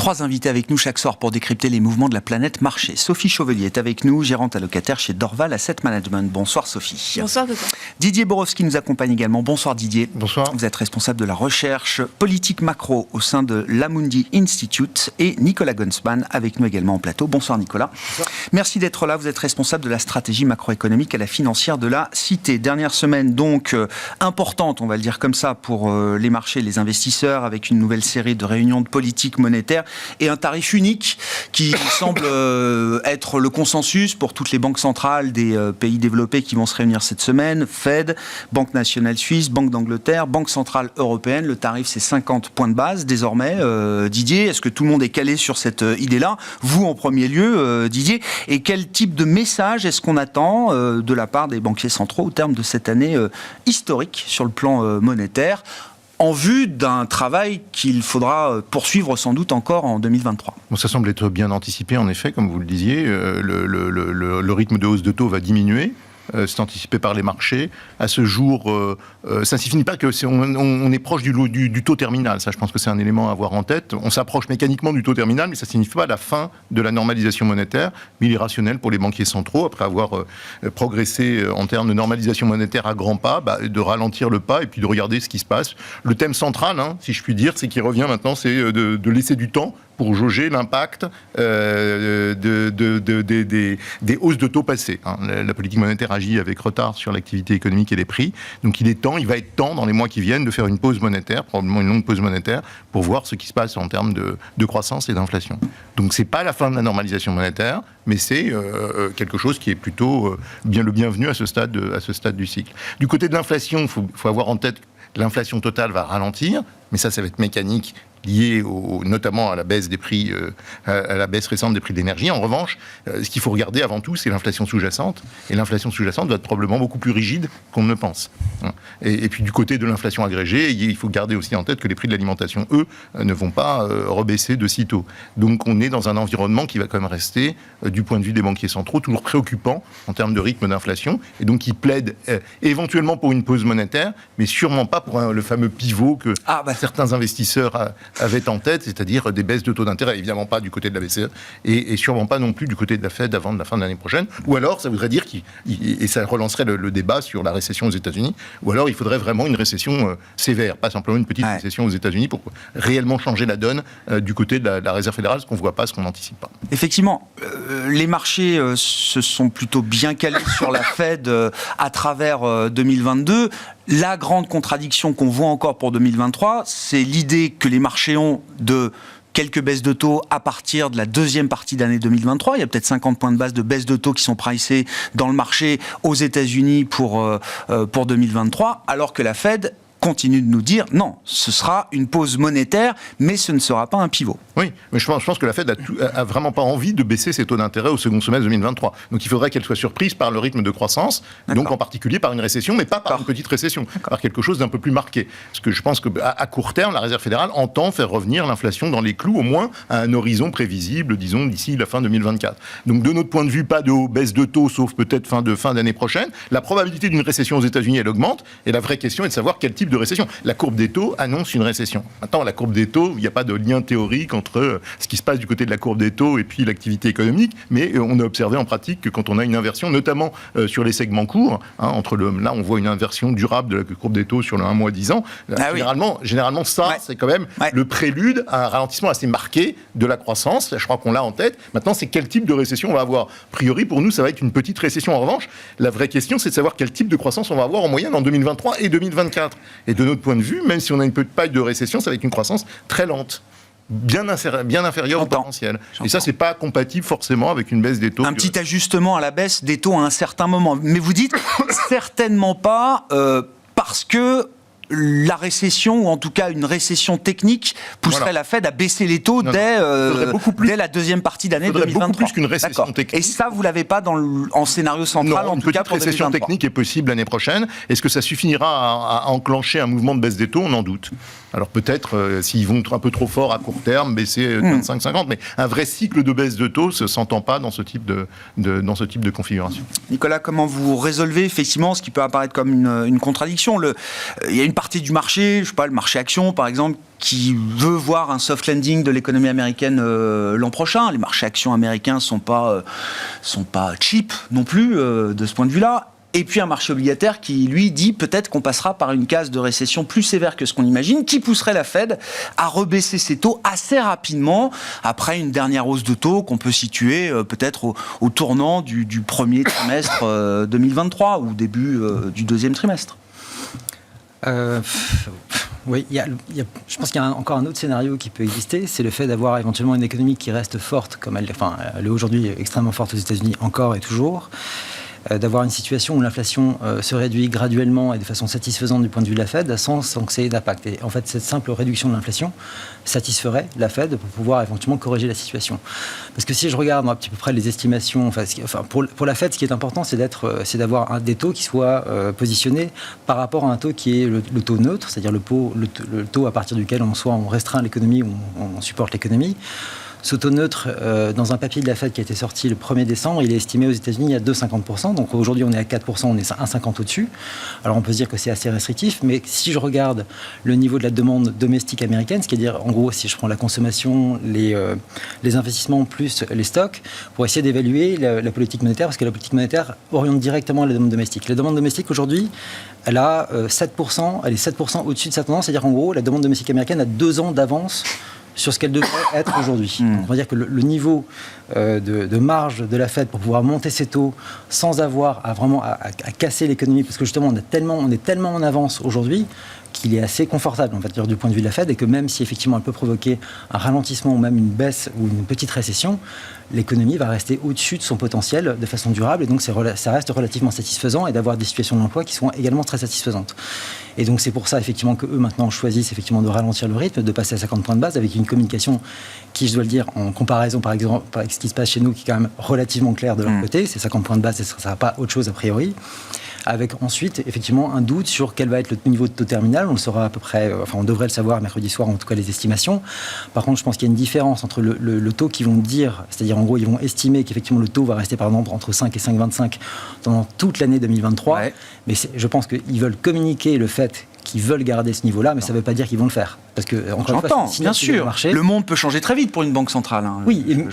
Trois invités avec nous chaque soir pour décrypter les mouvements de la planète marché. Sophie Chauvelier est avec nous, gérante allocataire chez Dorval Asset Management. Bonsoir Sophie. Bonsoir Coco. Didier Borowski nous accompagne également. Bonsoir Didier. Bonsoir. Vous êtes responsable de la recherche politique macro au sein de l'Amundi Institute et Nicolas Gunzmann avec nous également en plateau. Bonsoir Nicolas. Bonsoir. Merci d'être là. Vous êtes responsable de la stratégie macroéconomique à la financière de la Cité. Dernière semaine donc importante, on va le dire comme ça, pour les marchés, les investisseurs, avec une nouvelle série de réunions de politique monétaire et un tarif unique qui semble être le consensus pour toutes les banques centrales des pays développés qui vont se réunir cette semaine. Fed, Banque nationale suisse, Banque d'Angleterre, Banque centrale européenne. Le tarif, c'est 50 points de base désormais. Didier, est-ce que tout le monde est calé sur cette idée-là? Vous en premier lieu, Didier. Et quel type de message est-ce qu'on attend de la part des banquiers centraux au terme de cette année historique sur le plan monétaire, en vue d'un travail qu'il faudra poursuivre sans doute encore en 2023. Bon, ça semble être bien anticipé, en effet, comme vous le disiez. Le rythme de hausse de taux va diminuer. C'est anticipé par les marchés. À ce jour, ça ne signifie pas qu'on est proche du taux terminal. Ça, je pense que c'est un élément à avoir en tête. On s'approche mécaniquement du taux terminal, mais ça ne signifie pas la fin de la normalisation monétaire. Mais il est rationnel pour les banquiers centraux, après avoir progressé en termes de normalisation monétaire à grands pas, de ralentir le pas et puis de regarder ce qui se passe. Le thème central, si je puis dire, c'est qui revient maintenant, c'est de laisser du temps pour jauger l'impact des hausses de taux passées. La politique monétaire agit avec retard sur l'activité économique et les prix. Donc il va être temps, dans les mois qui viennent, de faire une pause monétaire, probablement une longue pause monétaire, pour voir ce qui se passe en termes de croissance et d'inflation. Donc c'est pas la fin de la normalisation monétaire, mais c'est quelque chose qui est plutôt bien le bienvenu à ce stade du cycle. Du côté de l'inflation, il faut avoir en tête que l'inflation totale va ralentir, mais ça va être mécanique, lié notamment à la baisse des prix, à la baisse récente des prix de l'énergie. En revanche, ce qu'il faut regarder avant tout, c'est l'inflation sous-jacente. Et l'inflation sous-jacente va être probablement beaucoup plus rigide qu'on ne le pense. Et puis du côté de l'inflation agrégée, il faut garder aussi en tête que les prix de l'alimentation, eux, ne vont pas rebaisser de sitôt. Donc on est dans un environnement qui va quand même rester, du point de vue des banquiers centraux, toujours préoccupant en termes de rythme d'inflation. Et donc ils plaident éventuellement pour une pause monétaire, mais sûrement pas pour le fameux pivot que certains investisseurs avaient en tête, c'est-à-dire des baisses de taux d'intérêt, évidemment pas du côté de la BCE, et sûrement pas non plus du côté de la Fed avant la fin de l'année prochaine. Ou alors, ça voudrait dire et ça relancerait le débat sur la récession aux États-Unis, ou alors il faudrait vraiment une récession sévère, pas simplement une petite récession aux États-Unis pour réellement changer la donne du côté de la Réserve fédérale, ce qu'on ne voit pas, ce qu'on n'anticipe pas. Effectivement, les marchés se sont plutôt bien calés sur la Fed à travers 2022. La grande contradiction qu'on voit encore pour 2023, c'est l'idée que les marchés ont de quelques baisses de taux à partir de la deuxième partie d'année 2023. Il y a peut-être 50 points de base de baisse de taux qui sont pricés dans le marché aux États-Unis pour 2023, alors que la Fed continue de nous dire non, ce sera une pause monétaire, mais ce ne sera pas un pivot. Oui, mais je pense que la Fed a vraiment pas envie de baisser ses taux d'intérêt au second semestre 2023. Donc il faudrait qu'elle soit surprise par le rythme de croissance, donc en particulier par une récession, mais pas par une petite récession, par quelque chose d'un peu plus marqué. Parce que je pense qu'à court terme, la Réserve fédérale entend faire revenir l'inflation dans les clous, au moins à un horizon prévisible, disons, d'ici la fin 2024. Donc de notre point de vue, pas de baisse de taux, sauf peut-être fin d'année prochaine. La probabilité d'une récession aux États-Unis, elle augmente, et la vraie question est de savoir quel type de récession. La courbe des taux annonce une récession. Maintenant, la courbe des taux, il n'y a pas de lien théorique entre ce qui se passe du côté de la courbe des taux et puis l'activité économique, mais on a observé en pratique que quand on a une inversion, notamment sur les segments courts, là on voit une inversion durable de la courbe des taux sur le 1 mois 10 ans, généralement ça, c'est quand même le prélude à un ralentissement assez marqué de la croissance. Je crois qu'on l'a en tête. Maintenant, c'est quel type de récession on va avoir. A priori, pour nous, ça va être une petite récession. En revanche, la vraie question, c'est de savoir quel type de croissance on va avoir en moyenne en 2023 et 2024. Et de notre point de vue, même si on a une petite paille de récession, ça va être une croissance très lente, bien inférieure au potentiel. Et ça, c'est pas compatible forcément avec une baisse des taux. Un petit ajustement à la baisse des taux à un certain moment. Mais vous dites certainement pas parce que la récession, ou en tout cas une récession technique, pousserait la Fed à baisser les taux dès la deuxième partie d'année 2023. Beaucoup plus qu'une récession technique. Et ça, vous l'avez pas en scénario central, en tout cas pour 2023. Une petite récession technique est possible l'année prochaine. Est-ce que ça suffira à enclencher un mouvement de baisse des taux? On en doute. Alors peut-être, s'ils vont un peu trop fort à court terme, baisser 25-50, mais un vrai cycle de baisse de taux ne s'entend pas dans ce type de configuration. Nicolas, comment vous résolvez effectivement ce qui peut apparaître comme une contradiction? Il y a une partie du marché, je sais pas, le marché action par exemple, qui veut voir un soft landing de l'économie américaine l'an prochain. Les marchés actions américains sont pas cheap non plus de ce point de vue-là. Et puis un marché obligataire qui, lui, dit peut-être qu'on passera par une case de récession plus sévère que ce qu'on imagine, qui pousserait la Fed à rebaisser ses taux assez rapidement après une dernière hausse de taux qu'on peut situer peut-être au tournant du premier trimestre 2023 ou début du deuxième trimestre. Oui, je pense qu'il y a encore un autre scénario qui peut exister, c'est le fait d'avoir éventuellement une économie qui reste forte, comme elle est aujourd'hui extrêmement forte aux États-Unis encore et toujours, d'avoir une situation où l'inflation se réduit graduellement et de façon satisfaisante du point de vue de la Fed sans que ça ait d'impact. Et en fait, cette simple réduction de l'inflation satisferait la Fed pour pouvoir éventuellement corriger la situation. Parce que si je regarde à peu près les estimations, pour la Fed, ce qui est important, c'est d'avoir des taux qui soient positionnés par rapport à un taux qui est le taux neutre, c'est-à-dire le taux à partir duquel on restreint l'économie ou on supporte l'économie. Ce taux neutre, dans un papier de la Fed qui a été sorti le 1er décembre, il est estimé aux États-Unis à 2,50%. Donc aujourd'hui, on est à 4%, on est 1,50 au-dessus. Alors on peut se dire que c'est assez restrictif, mais si je regarde le niveau de la demande domestique américaine, c'est-à-dire en gros, si je prends la consommation, les investissements plus les stocks, pour essayer d'évaluer la politique monétaire, parce que la politique monétaire oriente directement la demande domestique. La demande domestique aujourd'hui, elle a 7%, elle est 7% au-dessus de sa tendance, c'est-à-dire en gros, la demande domestique américaine a 2 ans d'avance sur ce qu'elle devrait être aujourd'hui. Donc, on va dire que le niveau de marge de la Fed pour pouvoir monter ses taux sans avoir à casser l'économie, parce que justement on est tellement en avance aujourd'hui qu'il est assez confortable, on va dire, du point de vue de la Fed, et que même si effectivement elle peut provoquer un ralentissement ou même une baisse ou une petite récession, l'économie va rester au-dessus de son potentiel de façon durable, et donc ça reste relativement satisfaisant, et d'avoir des situations de l'emploi qui sont également très satisfaisantes. Et donc c'est pour ça effectivement que eux maintenant choisissent effectivement de ralentir le rythme, de passer à 50 points de base avec une communication qui, je dois le dire, en comparaison par exemple avec ce qui se passe chez nous, qui est quand même relativement clair de leur côté, c'est 50 points de base, et ça ne sera pas autre chose a priori. Avec ensuite, effectivement, un doute sur quel va être le niveau de taux terminal. On le saura à peu près, on devrait le savoir mercredi soir, en tout cas les estimations. Par contre, je pense qu'il y a une différence entre le taux qu'ils vont dire, c'est-à-dire en gros, ils vont estimer qu'effectivement le taux va rester par exemple entre 5 et 5,25 pendant toute l'année 2023. Ouais. Mais je pense qu'ils veulent communiquer le fait qu'ils veulent garder ce niveau-là, mais ça ne veut pas dire qu'ils vont le faire. Parce que, encore une fois, bien sûr. Le monde peut changer très vite pour une banque centrale. Oui,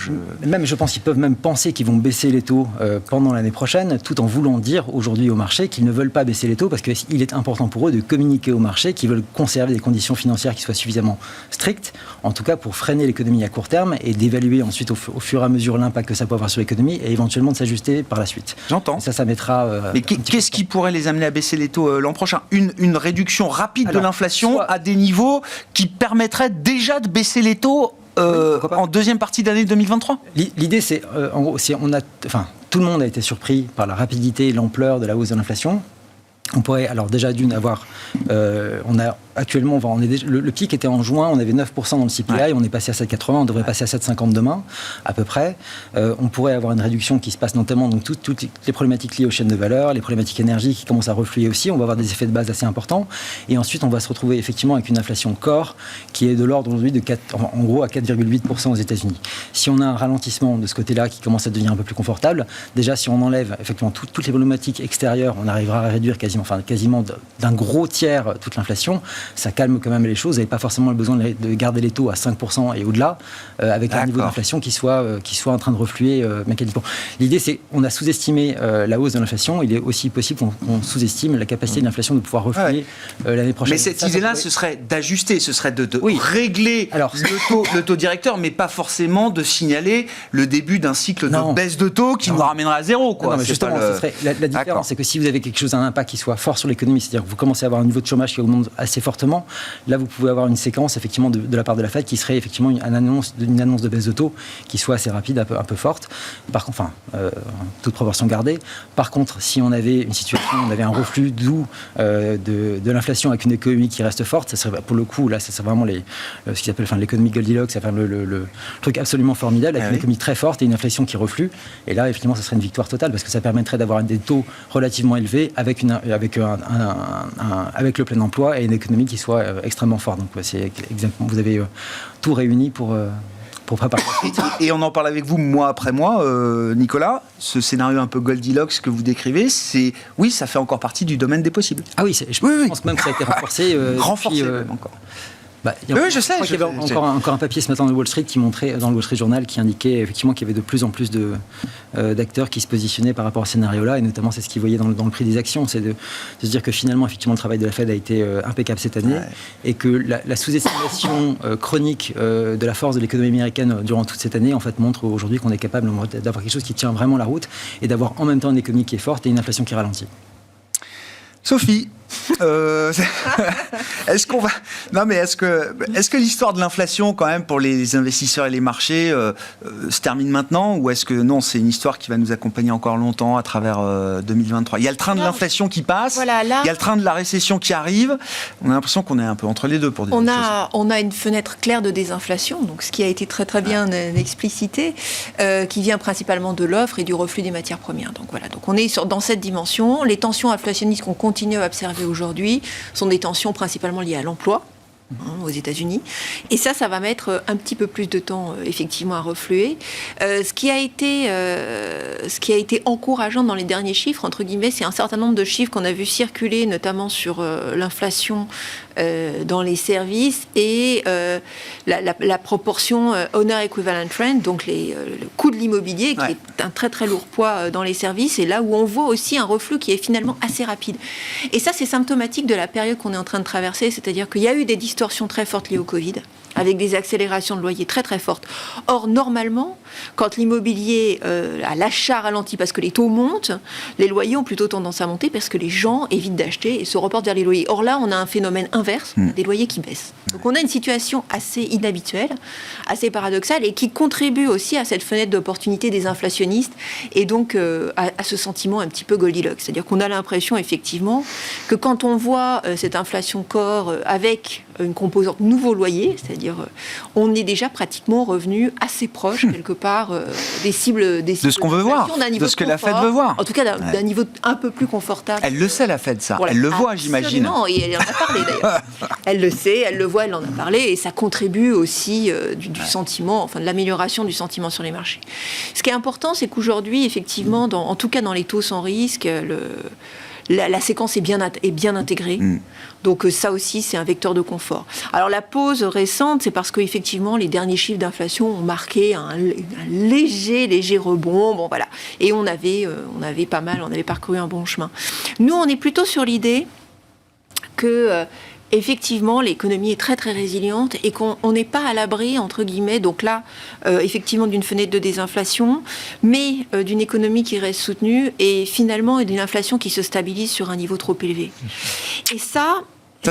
même je pense qu'ils peuvent même penser qu'ils vont baisser les taux pendant l'année prochaine, tout en voulant dire aujourd'hui au marché qu'ils ne veulent pas baisser les taux, parce qu'il est important pour eux de communiquer au marché qu'ils veulent conserver des conditions financières qui soient suffisamment strictes, en tout cas pour freiner l'économie à court terme, et d'évaluer ensuite au fur et à mesure l'impact que ça peut avoir sur l'économie, et éventuellement de s'ajuster par la suite. J'entends. Et ça mettra... mais qu'est-ce qui pourrait les amener à baisser les taux l'an prochain ? Une réduction rapide de l'inflation à des niveaux qui permettraient déjà de baisser les taux en deuxième partie d'année 2023 ? L'idée, c'est, en gros, tout le monde a été surpris par la rapidité et l'ampleur de la hausse de l'inflation. On pourrait, alors déjà d'une, avoir... Actuellement, le pic était en juin, on avait 9% dans le CPI, on est passé à 7,80, on devrait passer à 7,50 demain, à peu près. On pourrait avoir une réduction qui se passe notamment, donc toutes les problématiques liées aux chaînes de valeur, les problématiques énergie qui commencent à refluer aussi, on va avoir des effets de base assez importants. Et ensuite, on va se retrouver effectivement avec une inflation core qui est de l'ordre aujourd'hui en gros à 4,8% aux États-Unis. Si on a un ralentissement de ce côté-là qui commence à devenir un peu plus confortable, déjà si on enlève effectivement toutes les problématiques extérieures, on arrivera à réduire quasiment d'un gros tiers toute l'inflation. Ça calme quand même les choses. Vous n'avez pas forcément le besoin de garder les taux à 5% et au-delà, avec un niveau d'inflation qui soit en train de refluer mécaniquement. L'idée, c'est qu'on a sous-estimé la hausse de l'inflation. Il est aussi possible qu'on sous-estime la capacité de l'inflation de pouvoir refluer l'année prochaine. Mais cette idée-là, ce serait d'ajuster, ce serait de régler le taux directeur, mais pas forcément de signaler le début d'un cycle de baisse de taux qui nous ramènerait à zéro. Quoi. Non, mais justement, la différence, c'est que si vous avez quelque chose, un impact qui soit fort sur l'économie, c'est-à-dire que vous commencez à avoir un niveau de chômage qui augmente assez fortement, là vous pouvez avoir une séquence effectivement de la part de la Fed qui serait effectivement une annonce de baisse de taux qui soit assez rapide, un peu forte, toute proportion gardée. Par contre, si on avait une situation, on avait un reflux doux de l'inflation avec une économie qui reste forte, ça serait pour le coup, là ça serait vraiment ce qu'ils appellent l'économie Goldilocks, ça serait le truc absolument formidable avec une économie très forte et une inflation qui reflue. Et là effectivement ça serait une victoire totale parce que ça permettrait d'avoir des taux relativement élevés avec le plein emploi et une économie qui soit extrêmement forte. Donc c'est exactement, vous avez tout réuni pour pour préparer la suite. Et on en parle avec vous mois après mois, Nicolas. Ce scénario un peu Goldilocks que vous décrivez, oui, ça fait encore partie du domaine des possibles. Ah oui, je pense même que ça a été renforcé. Renforcé depuis, même encore. Oui, je sais. Il y avait encore un papier ce matin dans le Wall Street qui montrait, dans le Wall Street Journal, qui indiquait effectivement qu'il y avait de plus en plus d'acteurs qui se positionnaient par rapport à ce scénario-là, et notamment c'est ce qu'ils voyaient dans le prix des actions, c'est de se dire que finalement, effectivement, le travail de la Fed a été impeccable cette année, et que la sous-estimation chronique de la force de l'économie américaine durant toute cette année, en fait, montre aujourd'hui qu'on est capable d'avoir quelque chose qui tient vraiment la route, et d'avoir en même temps une économie qui est forte et une inflation qui ralentit. Sophie, est-ce que l'histoire de l'inflation, quand même, pour les investisseurs et les marchés, se termine maintenant, ou est-ce que non, c'est une histoire qui va nous accompagner encore longtemps à travers 2023 ? Il y a le train de l'inflation qui passe, il y a le train de la récession qui arrive. On a l'impression qu'on est un peu entre les deux pour dire des choses. On a une fenêtre claire de désinflation, donc ce qui a été très très bien explicité, qui vient principalement de l'offre et du reflux des matières premières. Donc voilà, donc on est dans cette dimension. Les tensions inflationnistes qu'on continue à observer aujourd'hui sont des tensions principalement liées à l'emploi aux États-Unis. Et ça va mettre un petit peu plus de temps, effectivement, à refluer. Ce qui a été encourageant dans les derniers chiffres, entre guillemets, c'est un certain nombre de chiffres qu'on a vu circuler, notamment sur l'inflation dans les services et la proportion Owner Equivalent Rent, donc le coût de l'immobilier, qui est un très très lourd poids dans les services, et là où on voit aussi un reflux qui est finalement assez rapide. Et ça, c'est symptomatique de la période qu'on est en train de traverser, c'est-à-dire qu'il y a eu des distorsions très fortes liées au Covid, avec des accélérations de loyers très très fortes. Or, normalement, quand l'immobilier à l'achat ralentit parce que les taux montent, les loyers ont plutôt tendance à monter parce que les gens évitent d'acheter et se reportent vers les loyers. Or là, on a un phénomène inverse, des loyers qui baissent. Donc on a une situation assez inhabituelle, assez paradoxale, et qui contribue aussi à cette fenêtre d'opportunité des inflationnistes, et donc à ce sentiment un petit peu Goldilocks. C'est-à-dire qu'on a l'impression, effectivement, que quand on voit cette inflation corps avec une composante nouveau loyer, c'est-à-dire on est déjà pratiquement revenu assez proche, quelque part, des cibles de ce qu'on veut voir, de ce que la Fed veut voir. En tout cas, d'un niveau un peu plus confortable. Elle le sait, la Fed, ça. Voilà. Elle le voit, j'imagine. Absolument, et elle en a parlé, d'ailleurs. Elle le sait, elle le voit, elle en a parlé, et ça contribue aussi du sentiment, enfin de l'amélioration du sentiment sur les marchés. Ce qui est important, c'est qu'aujourd'hui, effectivement, en tout cas dans les taux sans risque, la séquence est bien intégrée. Donc ça aussi, c'est un vecteur de confort. Alors la pause récente, c'est parce qu'effectivement, les derniers chiffres d'inflation ont marqué un léger rebond. Bon, voilà. Et on avait parcouru un bon chemin. Nous, on est plutôt sur l'idée que... effectivement, l'économie est très très résiliente et qu'on n'est pas à l'abri, entre guillemets, donc là, effectivement, d'une fenêtre de désinflation, mais d'une économie qui reste soutenue et finalement d'une inflation qui se stabilise sur un niveau trop élevé. Et ça,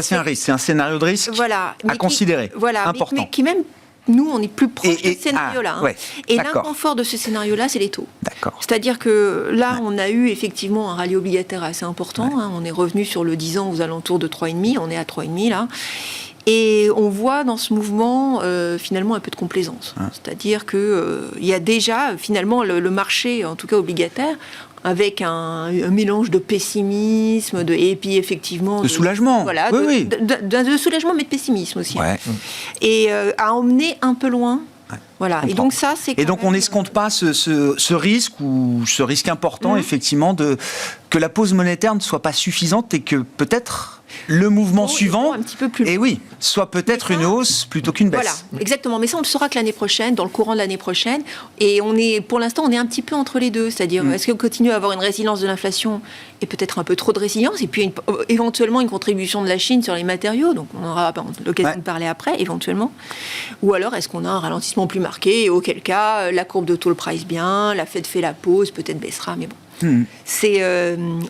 c'est un risque, c'est un scénario de risque à considérer, important. Mais qui même... Nous, on est plus proche de ce scénario-là. Et d'accord. L'inconfort de ce scénario-là, c'est les taux. D'accord. C'est-à-dire que là, on a eu effectivement un rallye obligataire assez important. On est revenu sur le 10 ans aux alentours de 3,5. On est à 3,5 là. Et on voit dans ce mouvement finalement un peu de complaisance. C'est-à-dire qu'il y a déjà finalement le marché, en tout cas obligataire, avec un mélange de pessimisme, et puis effectivement... De soulagement. Voilà, oui. De soulagement, mais de pessimisme aussi. Et à emmener un peu loin. Voilà. Et donc ça, c'est... Et donc on n'escompte pas ce risque, ou ce risque important, effectivement, que la pause monétaire ne soit pas suffisante et que peut-être... le mouvement suivant, un petit peu plus et oui, soit peut-être une hausse plutôt qu'une baisse. Voilà, exactement. Mais ça, on le saura que l'année prochaine, dans le courant de l'année prochaine. Et pour l'instant, on est un petit peu entre les deux. C'est-à-dire, est-ce qu'on continue à avoir une résilience de l'inflation et peut-être un peu trop de résilience, et puis éventuellement une contribution de la Chine sur les matériaux, donc on aura l'occasion de parler après, éventuellement. Ou alors, est-ce qu'on a un ralentissement plus marqué, et auquel cas, la courbe de taux le price bien, la Fed fait la pause, peut-être baissera, mais bon.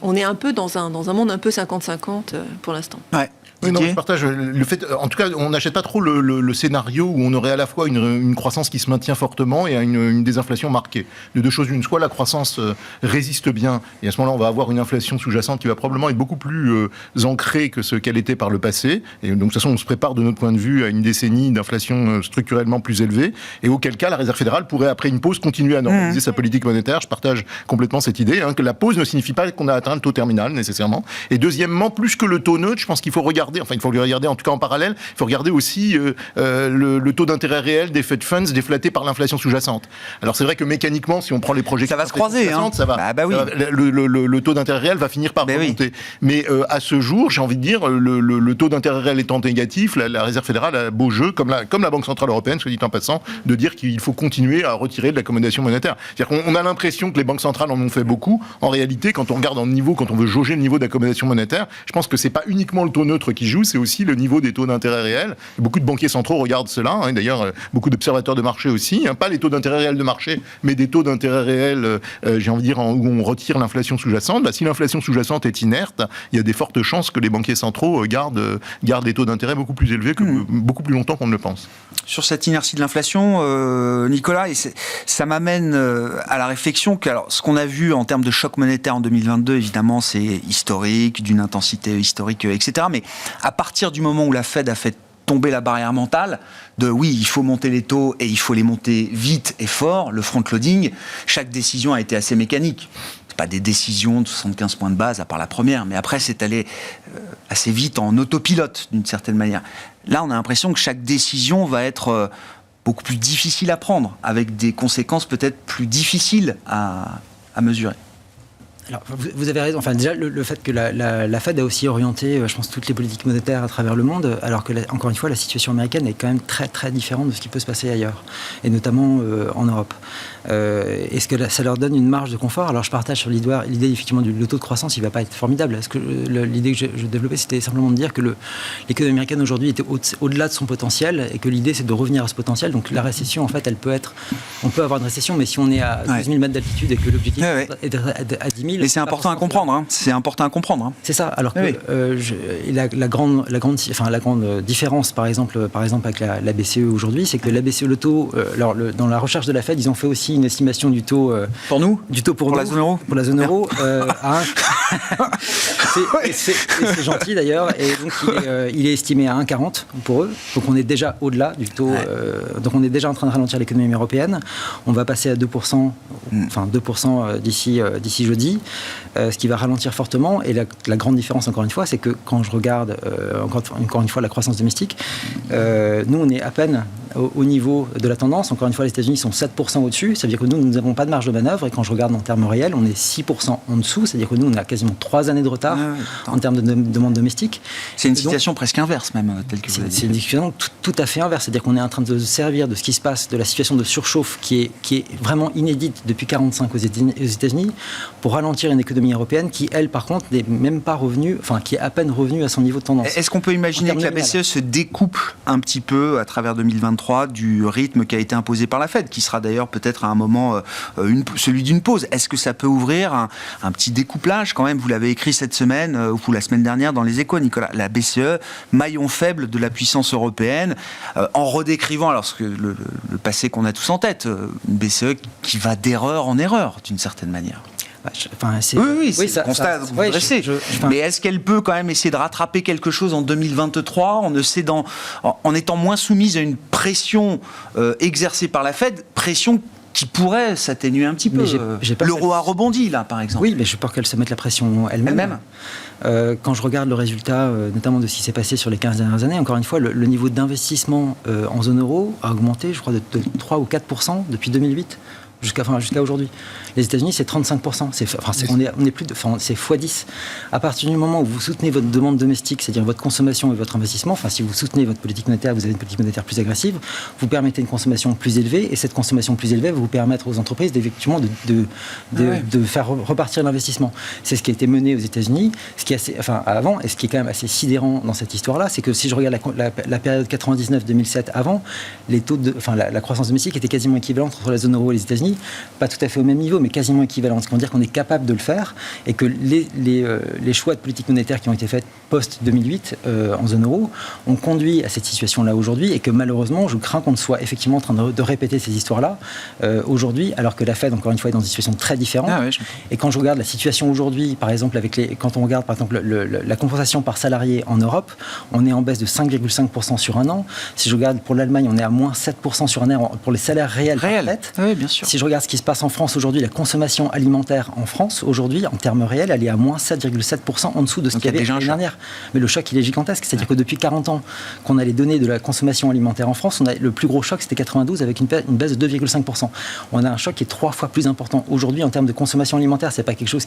On est un peu dans un monde un peu 50-50 pour l'instant. Ouais. Oui, non, je partage le fait. En tout cas, on n'achète pas trop le scénario où on aurait à la fois une croissance qui se maintient fortement et une désinflation marquée. De deux choses une. Soit la croissance résiste bien, et à ce moment-là, on va avoir une inflation sous-jacente qui va probablement être beaucoup plus ancrée que ce qu'elle était par le passé. Et donc, de toute façon, on se prépare de notre point de vue à une décennie d'inflation structurellement plus élevée. Et auquel cas, la Réserve fédérale pourrait, après une pause, continuer à normaliser sa politique monétaire. Je partage complètement cette idée, que la pause ne signifie pas qu'on a atteint le taux terminal nécessairement. Et deuxièmement, plus que le taux neutre, je pense qu'il faut regarder regarder, enfin il faut le regarder en tout cas en parallèle, il faut regarder aussi le taux d'intérêt réel des Fed Funds déflaté par l'inflation sous-jacente. Alors c'est vrai que mécaniquement, si on prend les projections... Ça va se croiser, hein. Ça va. Bah oui. Le taux d'intérêt réel va finir par remonter. Oui. Mais à ce jour, j'ai envie de dire, le taux d'intérêt réel étant négatif, la Réserve fédérale a beau jeu, comme la Banque centrale européenne, soit dit en passant, de dire qu'il faut continuer à retirer de l'accommodation monétaire. C'est-à-dire qu'on a l'impression que les banques centrales en ont fait beaucoup. En réalité, quand on regarde quand on veut jauger le niveau d'accommodation monétaire, je pense que c'est pas uniquement le taux neutre qui joue, c'est aussi le niveau des taux d'intérêt réels. Beaucoup de banquiers centraux regardent cela, hein, d'ailleurs beaucoup d'observateurs de marché aussi, hein, pas les taux d'intérêt réels de marché, mais des taux d'intérêt réels, j'ai envie de dire, où on retire l'inflation sous-jacente. Bah, si l'inflation sous-jacente est inerte, il y a des fortes chances que les banquiers centraux gardent des taux d'intérêt beaucoup plus élevés, beaucoup plus longtemps qu'on ne le pense. Sur cette inertie de l'inflation, Nicolas, ça m'amène à la réflexion que alors, ce qu'on a vu en termes de choc monétaire en 2022, évidemment, c'est historique, d'une intensité historique, etc. Mais à partir du moment où la Fed a fait tomber la barrière mentale de oui, il faut monter les taux et il faut les monter vite et fort, le front-loading, chaque décision a été assez mécanique. C'est pas des décisions de 75 points de base, à part la première, mais après c'est allé assez vite en autopilote d'une certaine manière. Là, on a l'impression que chaque décision va être beaucoup plus difficile à prendre, avec des conséquences peut-être plus difficiles à mesurer. Alors, vous avez raison. Enfin, déjà, le fait que la Fed a aussi orienté, je pense, toutes les politiques monétaires à travers le monde, alors que, encore une fois, la situation américaine est quand même très, très différente de ce qui peut se passer ailleurs, et notamment en Europe. Est-ce que ça leur donne une marge de confort? Alors, je partage sur l'idée, effectivement, le taux de croissance, il ne va pas être formidable. Est-ce que l'idée que je développais, c'était simplement de dire que l'économie américaine, aujourd'hui, était au-delà de son potentiel, et que l'idée, c'est de revenir à ce potentiel. Donc, la récession, en fait, on peut avoir une récession, mais si on est à 12 000 mètres d'altitude et que l'objectif est à 10 000, mais c'est important à comprendre, hein. C'est important à comprendre. Hein. C'est ça. Alors que la grande différence, par exemple avec la BCE aujourd'hui, c'est que la BCE, le taux, dans la recherche de la Fed, ils ont fait aussi une estimation du taux pour nous, pour la zone euro, pour la zone euro. C'est gentil d'ailleurs, et donc il est estimé à 1,40 pour eux. Donc on est déjà au-delà du taux. Donc on est déjà en train de ralentir l'économie européenne. On va passer à 2%, enfin 2% d'ici jeudi. Ce qui va ralentir fortement. Et la grande différence, encore une fois, c'est que quand je regarde, encore une fois, la croissance domestique, nous, on est à peine au niveau de la tendance. Encore une fois, les États-Unis sont 7% au-dessus. Ça veut dire que nous n'avons pas de marge de manœuvre. Et quand je regarde en termes réels, on est 6% en dessous. C'est-à-dire que nous, on a quasiment 3 années de retard en termes de demande domestique. C'est une situation presque inverse, même, telle que vous l'avez dit. C'est une situation tout à fait inverse. C'est-à-dire qu'on est en train de se servir de ce qui se passe, de la situation de surchauffe qui est vraiment inédite depuis 1945 aux États-Unis, pour ralentir une économie européenne qui, elle, par contre, n'est même pas revenue, enfin, qui est à peine revenue à son niveau de tendance. Est-ce qu'on peut imaginer que la BCE se découple un petit peu à travers 2023 du rythme qui a été imposé par la Fed, qui sera d'ailleurs peut-être à un moment celui d'une pause? Est-ce que ça peut ouvrir un petit découplage quand même? Vous l'avez écrit cette semaine ou la semaine dernière dans les Échos, Nicolas. La BCE, maillon faible de la puissance européenne, en redécrivant alors le passé qu'on a tous en tête, une BCE qui va d'erreur en erreur d'une certaine manière. C'est le constat que vous dressez. Mais est-ce qu'elle peut quand même essayer de rattraper quelque chose en 2023 en étant moins soumise à une pression exercée par la Fed, pression qui pourrait s'atténuer un petit peu? L'euro a rebondi, là, par exemple. Oui, mais j'ai peur qu'elle se mette la pression elle-même. Quand je regarde le résultat, notamment de ce qui s'est passé sur les 15 dernières années, encore une fois, le niveau d'investissement en zone euro a augmenté, je crois, de 3 ou 4% depuis 2008. Jusqu'à aujourd'hui. Les États-Unis, c'est 35%. C'est x10. À partir du moment où vous soutenez votre demande domestique, c'est-à-dire votre consommation et votre investissement, si vous soutenez votre politique monétaire, vous avez une politique monétaire plus agressive, vous permettez une consommation plus élevée, et cette consommation plus élevée va vous permettre aux entreprises effectivement de faire repartir l'investissement. C'est ce qui a été mené aux États-Unis, avant, et ce qui est quand même assez sidérant dans cette histoire-là, c'est que si je regarde la période 99-2007 avant, les taux la croissance domestique était quasiment équivalente entre la zone euro et les États-Unis. Pas tout à fait au même niveau, mais quasiment équivalent. Ce qui veut dire qu'on est capable de le faire, et que les choix de politique monétaire qui ont été faits post-2008 en zone euro ont conduit à cette situation-là aujourd'hui, et que malheureusement, je crains qu'on soit effectivement en train de répéter ces histoires-là aujourd'hui, alors que la Fed, encore une fois, est dans une situation très différente. Et quand je regarde la situation aujourd'hui, par exemple, quand on regarde par exemple la compensation par salarié en Europe, on est en baisse de 5,5% sur un an. Si je regarde pour l'Allemagne, on est à moins 7% sur un an pour les salaires réels par tête. Oui, bien sûr. si je regarde ce qui se passe en France aujourd'hui, la consommation alimentaire en France, aujourd'hui, en termes réels, elle est à moins 7,7% en dessous de ce qu'il y avait l'année dernière. Mais le choc, il est gigantesque. C'est-à-dire que depuis 40 ans qu'on a les données de la consommation alimentaire en France, le plus gros choc, c'était 92 avec une baisse de 2,5%. On a un choc qui est 3 fois plus important. Aujourd'hui, en termes de consommation alimentaire, c'est pas quelque chose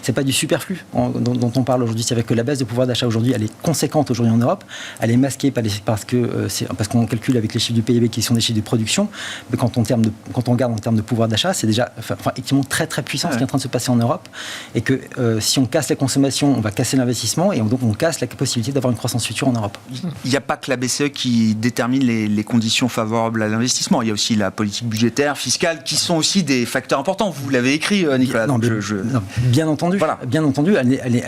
c'est pas du superflu dont on parle aujourd'hui. C'est-à-dire que la baisse de pouvoir d'achat aujourd'hui, elle est conséquente aujourd'hui en Europe. Elle est masquée parce qu'on calcule avec les chiffres du PIB qui sont des chiffres de production. Mais quand on regarde en termes de pouvoir d'achat, c'est déjà effectivement très très puissant ce qui est en train de se passer en Europe. Et que si on casse la consommation, on va casser l'investissement et donc on casse la possibilité d'avoir une croissance future en Europe. Il n'y a pas que la BCE qui détermine les conditions favorables à l'investissement. Il y a aussi la politique budgétaire, fiscale, qui sont aussi des facteurs importants. Vous l'avez écrit, Nicolas. Non, bien entendu. Voilà. Bien entendu.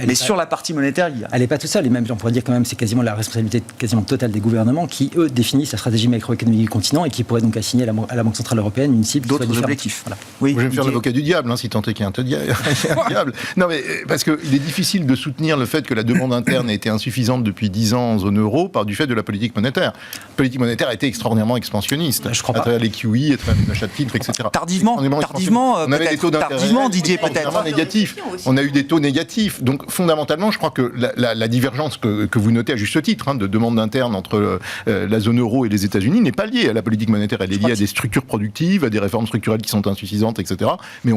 Mais sur la partie monétaire, elle n'est pas toute seule. Et même, on pourrait dire quand même, c'est quasiment la responsabilité quasiment totale des gouvernements qui, eux, définissent la stratégie macroéconomique du continent et qui pourraient donc assigner à la Banque Centrale Européenne une cible d'autres objectifs. Voilà. Oui, je vais me faire l'avocat du diable, si tant est qu'il y a un diable. Non, mais parce qu'il est difficile de soutenir le fait que la demande interne a été insuffisante depuis 10 ans en zone euro par du fait de la politique monétaire. La politique monétaire a été extraordinairement expansionniste. Je crois pas. À travers les QE, à travers les achats de titres, etc. Tardivement, on avait des taux d'intérêt Didier, peut-être. Négatifs. On a eu des taux négatifs. Donc, fondamentalement, je crois que la divergence que vous notez à juste titre, de demande interne entre la zone euro et les États-Unis n'est pas liée à la politique monétaire. Elle est liée à des structures productives, à des réformes structurelles qui sont insuffisantes, etc. Mais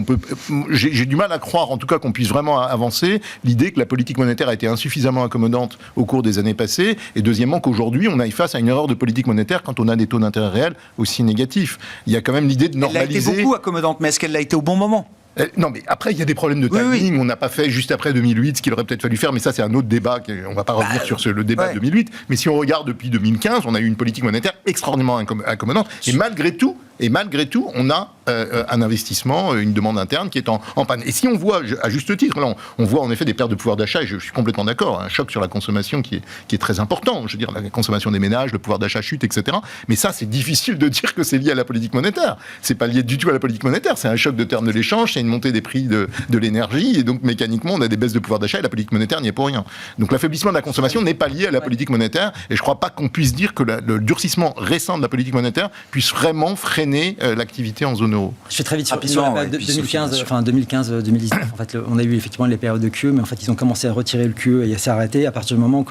j'ai du mal à croire, en tout cas, qu'on puisse vraiment avancer l'idée que la politique monétaire a été insuffisamment accommodante au cours des années passées, et deuxièmement qu'aujourd'hui on aille face à une erreur de politique monétaire quand on a des taux d'intérêt réels aussi négatifs. Il y a quand même l'idée de normaliser. Elle a été beaucoup accommodante, mais est-ce qu'elle l'a été au bon moment ? Non, mais après, il y a des problèmes de timing. Oui. On n'a pas fait juste après 2008 ce qu'il aurait peut-être fallu faire, mais ça, c'est un autre débat. On ne va pas revenir sur le débat de 2008. Mais si on regarde depuis 2015, on a eu une politique monétaire extraordinairement accommodante. Et malgré tout, on a un investissement, une demande interne qui est en panne. Et si on voit, à juste titre, là, on voit en effet des pertes de pouvoir d'achat, et je suis complètement d'accord, un choc sur la consommation qui est très important. Je veux dire, la consommation des ménages, le pouvoir d'achat chute, etc. Mais ça, c'est difficile de dire que c'est lié à la politique monétaire. C'est pas lié du tout à la politique monétaire. C'est un choc de termes de l'échange, c'est une montée des prix de l'énergie, et donc mécaniquement, on a des baisses de pouvoir d'achat, et la politique monétaire n'y est pour rien. Donc l'affaiblissement de la consommation n'est pas lié à la politique monétaire, et je crois pas qu'on puisse dire que le durcissement récent de la politique monétaire puisse vraiment freiner l'activité en zone euro. Je fais très vite sur la 2015-2019. En fait, on a eu effectivement les périodes de QE, mais en fait, ils ont commencé à retirer le QE et à s'arrêter à partir du moment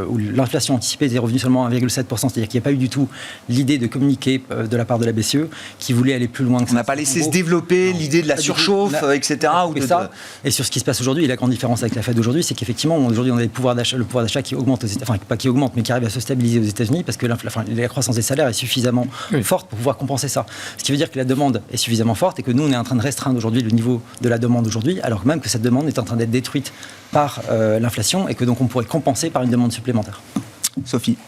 où l'inflation anticipée était revenue seulement à 1,7%. C'est-à-dire qu'il n'y a pas eu du tout l'idée de communiquer de la part de la BCE qui voulait aller plus loin que ça. On n'a pas laissé se développer l'idée de la surchauffe, etc. Et sur ce qui se passe aujourd'hui, la grande différence avec la Fed aujourd'hui, c'est qu'effectivement, aujourd'hui, on a le pouvoir d'achat qui augmente pas qui augmente, mais qui arrive à se stabiliser aux États-Unis parce que la croissance des salaires est suffisamment forte pour pouvoir compenser ça. Ce qui veut dire que la demande est suffisamment forte et que nous, on est en train de restreindre aujourd'hui le niveau de la demande aujourd'hui, alors même que cette demande est en train d'être détruite par l'inflation et que donc on pourrait compenser par une demande supplémentaire. Sophie.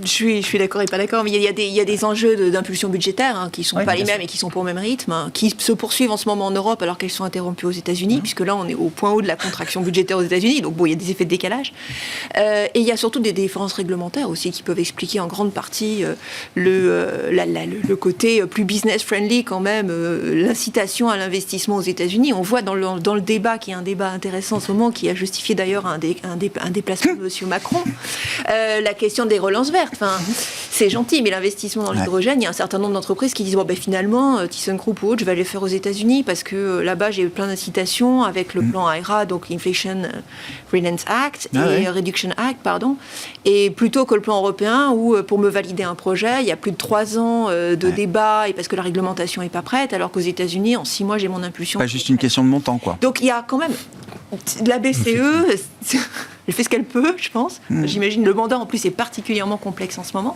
Je suis d'accord et pas d'accord, mais il y a des enjeux d'impulsion budgétaire qui ne sont pas les mêmes et qui sont pas au même rythme, qui se poursuivent en ce moment en Europe alors qu'elles sont interrompues aux États-Unis, puisque là on est au point haut de la contraction budgétaire aux États-Unis, donc il y a des effets de décalage. Et il y a surtout des différences réglementaires aussi qui peuvent expliquer en grande partie le côté plus business-friendly quand même, l'incitation à l'investissement aux États-Unis. On voit dans le débat, qui est un débat intéressant en ce moment, qui a justifié d'ailleurs un déplacement de M. Macron, la question des relances vertes. Enfin, c'est gentil, mais l'investissement dans l'hydrogène, il y a un certain nombre d'entreprises qui disent finalement, ThyssenKrupp ou autre, je vais aller faire aux États-Unis parce que là-bas j'ai eu plein d'incitations avec le plan IRA, donc Inflation Reduction Act Reduction Act, pardon, et plutôt que le plan européen où pour me valider un projet, il y a plus de 3 ans de débat et parce que la réglementation n'est pas prête, alors qu'aux États-Unis, en 6 mois, j'ai mon impulsion. Pas juste une question de montant, quoi. Donc il y a quand même la BCE. Elle fait ce qu'elle peut, je pense. J'imagine le mandat, en plus, est particulièrement complexe en ce moment,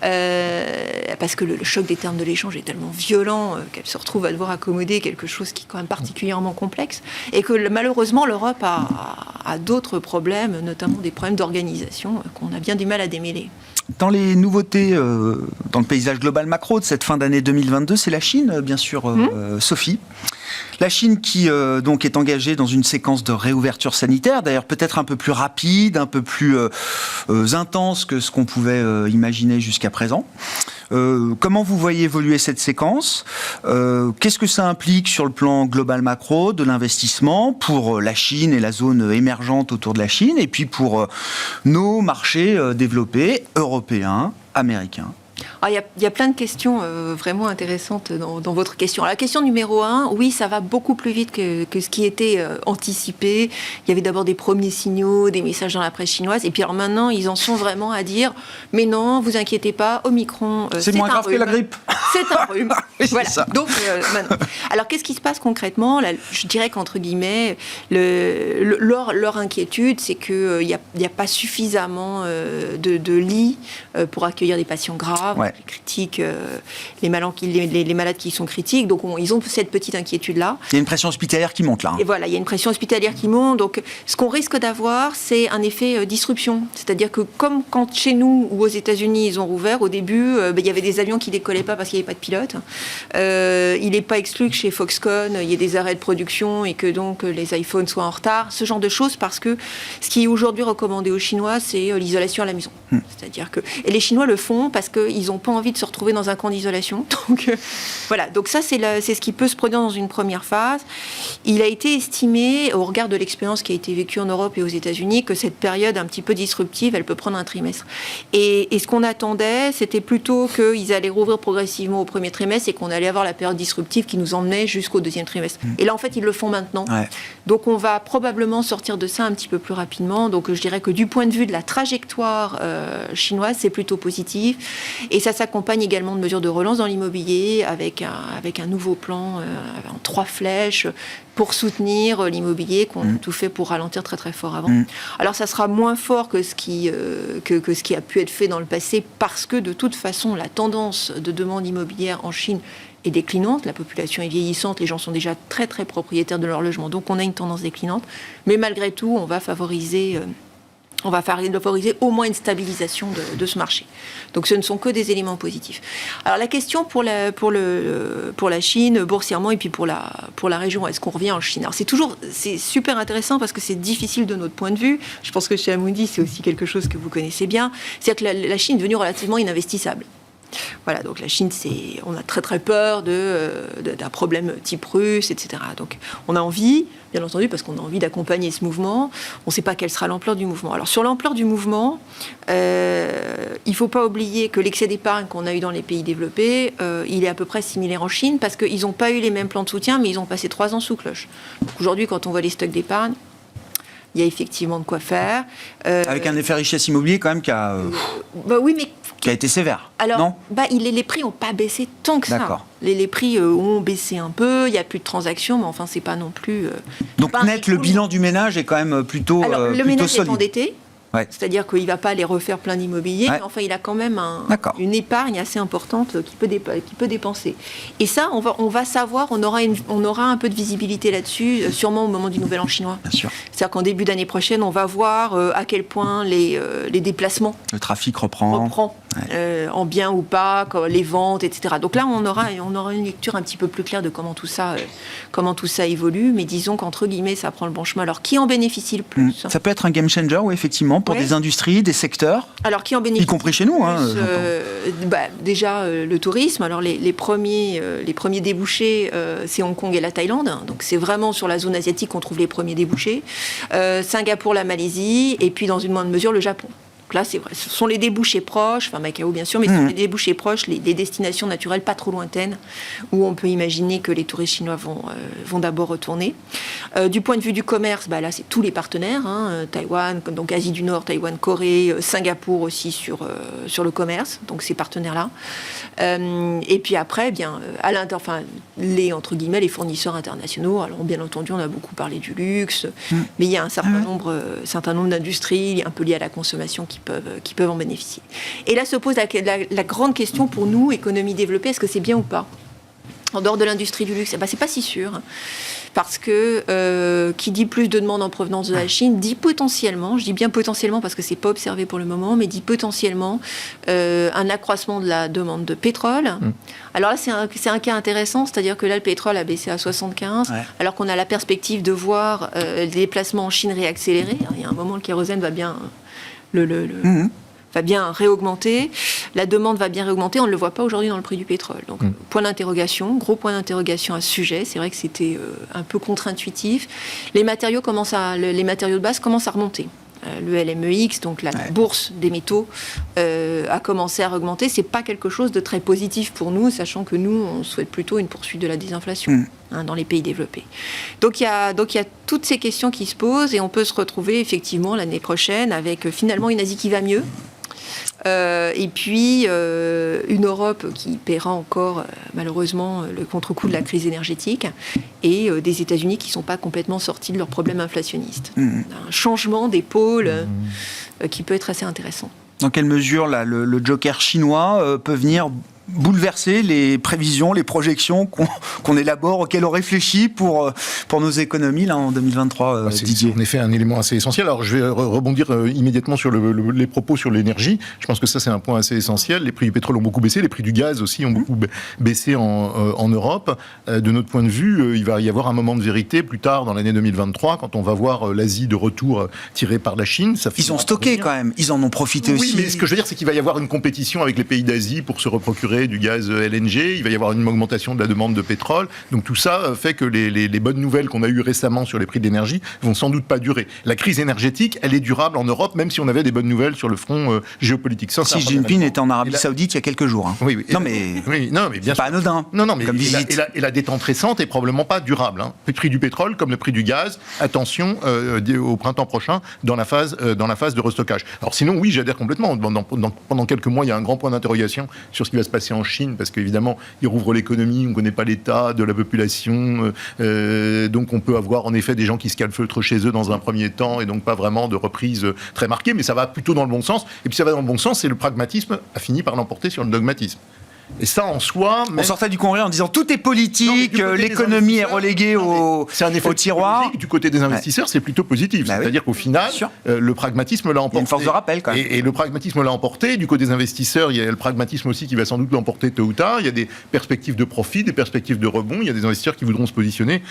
parce que le choc des termes de l'échange est tellement violent qu'elle se retrouve à devoir accommoder quelque chose qui est quand même particulièrement complexe, et que malheureusement, l'Europe a d'autres problèmes, notamment des problèmes d'organisation qu'on a bien du mal à démêler. Dans les nouveautés, dans le paysage global macro de cette fin d'année 2022, c'est la Chine, bien sûr, Sophie. La Chine qui donc est engagée dans une séquence de réouverture sanitaire, d'ailleurs peut-être un peu plus rapide, un peu plus intense que ce qu'on pouvait imaginer jusqu'à présent. Comment vous voyez évoluer cette séquence ? Qu'est-ce que ça implique sur le plan global macro de l'investissement pour la Chine et la zone émergente autour de la Chine, et puis pour nos marchés développés, européens, américains ? Il y a plein de questions vraiment intéressantes dans votre question. Alors, la question numéro 1, oui, ça va beaucoup plus vite que ce qui était anticipé. Il y avait d'abord des premiers signaux, des messages dans la presse chinoise, et puis alors maintenant, ils en sont vraiment à dire, mais non, vous inquiétez pas, Omicron, c'est moins grave que la grippe. C'est un rhume. Oui, voilà. ça. Donc, maintenant. Alors, qu'est-ce qui se passe concrètement? Là, je dirais qu'entre guillemets, leur inquiétude, c'est qu'il n'y a pas suffisamment de lits pour accueillir des patients graves, Ouais. les critiques, les malades qui sont critiques. Donc, ils ont cette petite inquiétude-là. Il y a une pression hospitalière qui monte là. Et voilà, il y a une pression hospitalière qui monte. Donc, ce qu'on risque d'avoir, c'est un effet disruption. C'est-à-dire que comme quand chez nous ou aux États-Unis, ils ont rouvert, au début, il y avait des avions qui décollaient pas parce qu'il n'y avait pas de pilote. Il n'est pas exclu que chez Foxconn, il y ait des arrêts de production et que donc les iPhones soient en retard. Ce genre de choses, parce que ce qui est aujourd'hui recommandé aux Chinois, c'est l'isolation à la maison. C'est-à-dire que... Et les Chinois le font parce qu'ils n'ont pas envie de se retrouver dans un camp d'isolation. Donc, voilà. Donc ça, c'est ce qui peut se produire dans une première phase. Il a été estimé, au regard de l'expérience qui a été vécue en Europe et aux États-Unis, que cette période un petit peu disruptive, elle peut prendre un trimestre. Et ce qu'on attendait, c'était plutôt qu'ils allaient rouvrir progressivement au premier trimestre et qu'on allait avoir la période disruptive qui nous emmenait jusqu'au deuxième trimestre. Et là, en fait, ils le font maintenant. Ouais. Donc, on va probablement sortir de ça un petit peu plus rapidement. Donc, je dirais que du point de vue de la trajectoire chinoise, c'est plutôt positif. Et ça s'accompagne également de mesures de relance dans l'immobilier avec un nouveau plan en 3 flèches pour soutenir l'immobilier qu'on a tout fait pour ralentir très très fort avant. Alors ça sera moins fort que ce qui a pu être fait dans le passé, parce que de toute façon la tendance de demande immobilière en Chine est déclinante, la population est vieillissante, les gens sont déjà très très propriétaires de leur logement, donc on a une tendance déclinante, mais malgré tout on va favoriser au moins une stabilisation de ce marché. Donc ce ne sont que des éléments positifs. Alors la question pour la Chine, boursièrement, et puis pour la région, est-ce qu'on revient en Chine? Alors c'est super intéressant parce que c'est difficile de notre point de vue. Je pense que chez Amundi, c'est aussi quelque chose que vous connaissez bien. C'est-à-dire que la Chine est devenue relativement ininvestissable. Voilà, donc la Chine, on a très très peur d'un problème type russe, etc. Donc on a envie, bien entendu, parce qu'on a envie d'accompagner ce mouvement. On ne sait pas quelle sera l'ampleur du mouvement. Alors sur l'ampleur du mouvement, il ne faut pas oublier que l'excès d'épargne qu'on a eu dans les pays développés, il est à peu près similaire en Chine, parce qu'ils n'ont pas eu les mêmes plans de soutien, mais ils ont passé 3 ans sous cloche. Donc aujourd'hui, quand on voit les stocks d'épargne, il y a effectivement de quoi faire. Avec un effet richesse immobilier quand même qui a été sévère. Alors, non les prix n'ont pas baissé tant que ça. Les prix ont baissé un peu, il n'y a plus de transactions, mais enfin, c'est pas non plus... Donc net, le bilan du ménage est quand même plutôt solide. Alors, le ménage est endetté. Ouais. C'est-à-dire qu'il ne va pas aller refaire plein d'immobilier, mais enfin, il a quand même une épargne assez importante qu'il peut dépenser. Et ça, on va savoir, on aura un peu de visibilité là-dessus, sûrement au moment du Nouvel An chinois. Bien sûr. C'est-à-dire qu'en début d'année prochaine, on va voir à quel point les déplacements... Le trafic reprend. En bien ou pas, les ventes, etc. Donc là, on aura une lecture un petit peu plus claire de comment tout ça évolue, mais disons qu'entre guillemets, ça prend le bon chemin. Alors, qui en bénéficie le plus? Ça peut être un game changer, oui, effectivement, pour des industries, des secteurs, alors, qui en bénéficie, y compris chez nous. Déjà, le tourisme. Alors, les premiers débouchés, c'est Hong Kong et la Thaïlande. Donc, c'est vraiment sur la zone asiatique qu'on trouve les premiers débouchés. Singapour, la Malaisie, et puis, dans une moindre mesure, le Japon. Donc là, c'est vrai, ce sont les débouchés proches, enfin Macao bien sûr, mais ce sont les débouchés proches, les destinations naturelles pas trop lointaines, où on peut imaginer que les touristes chinois vont d'abord retourner. Du point de vue du commerce, là c'est tous les partenaires, Taïwan, donc Asie du Nord, Taïwan, Corée, Singapour aussi sur le commerce, donc ces partenaires-là. Et puis après, les fournisseurs internationaux. Alors bien entendu, on a beaucoup parlé du luxe, mais il y a un certain nombre d'industries un peu liées à la consommation qui peuvent en bénéficier. Et là se pose la grande question pour nous, économie développée, est-ce que c'est bien ou pas? En dehors de l'industrie du luxe, c'est pas si sûr. Parce que qui dit plus de demandes en provenance de la Chine, dit potentiellement, je dis bien potentiellement parce que c'est pas observé pour le moment, mais dit potentiellement un accroissement de la demande de pétrole. Alors là, c'est un cas intéressant, c'est-à-dire que là, le pétrole a baissé à 75, alors qu'on a la perspective de voir les déplacements en Chine réaccélérer. Il y a un moment, le kérosène va bien... va bien réaugmenter, la demande va bien réaugmenter, on ne le voit pas aujourd'hui dans le prix du pétrole. Donc, point d'interrogation, gros point d'interrogation à ce sujet. C'est vrai que c'était un peu contre-intuitif. Les matériaux de base commencent à remonter. le LMEX, donc la bourse des métaux, a commencé à augmenter. C'est pas quelque chose de très positif pour nous, sachant que nous, on souhaite plutôt une poursuite de la désinflation dans les pays développés. Donc il y a toutes ces questions qui se posent et on peut se retrouver effectivement l'année prochaine avec finalement une Asie qui va mieux. Et puis une Europe qui paiera encore malheureusement le contre-coup de la crise énergétique et des États-Unis qui ne sont pas complètement sortis de leurs problèmes inflationnistes. Un changement des pôles qui peut être assez intéressant. Dans quelle mesure le joker chinois peut venir bouleverser les prévisions, les projections qu'on élabore, auxquelles on réfléchit pour nos économies là, en 2023, Didier? C'est en effet un élément assez essentiel. Alors je vais rebondir immédiatement sur les propos sur l'énergie. Je pense que ça c'est un point assez essentiel. Les prix du pétrole ont beaucoup baissé, les prix du gaz aussi ont beaucoup baissé en Europe. De notre point de vue, il va y avoir un moment de vérité plus tard dans l'année 2023 quand on va voir l'Asie de retour tirée par la Chine. Ils ont stocké quand même, ils en ont profité aussi. Oui, mais ce que je veux dire c'est qu'il va y avoir une compétition avec les pays d'Asie pour se reprocurer du gaz LNG, il va y avoir une augmentation de la demande de pétrole. Donc tout ça fait que les bonnes nouvelles qu'on a eues récemment sur les prix de l'énergie vont sans doute pas durer. La crise énergétique, elle est durable en Europe, même si on avait des bonnes nouvelles sur le front géopolitique. Xi Jinping était en Arabie Saoudite il y a quelques jours. Oui. Non mais bien pas anodin. Non, mais comme visite. Et la détente récente est probablement pas durable. Le prix du pétrole, comme le prix du gaz, attention au printemps prochain dans la phase de restockage. Alors sinon, oui, j'adhère complètement. Pendant quelques mois, il y a un grand point d'interrogation sur ce qui va se passer en Chine, parce qu'évidemment, ils rouvrent l'économie, on ne connaît pas l'état de la population, donc on peut avoir en effet des gens qui se calfeutrent chez eux dans un premier temps, et donc pas vraiment de reprise très marquée, mais ça va plutôt dans le bon sens. Et puis ça va dans le bon sens, et le pragmatisme a fini par l'emporter sur le dogmatisme. Et ça, en soi... On sortait du congrès en disant tout est politique, l'économie est reléguée au tiroir. Du côté des investisseurs, c'est plutôt positif. C'est-à-dire qu'au final, le pragmatisme l'a emporté. Il y a une force de rappel, quand même. Et le pragmatisme l'a emporté. Du côté des investisseurs, il y a le pragmatisme aussi qui va sans doute l'emporter tôt ou tard. Il y a des perspectives de profit, des perspectives de rebond. Il y a des investisseurs qui voudront se positionner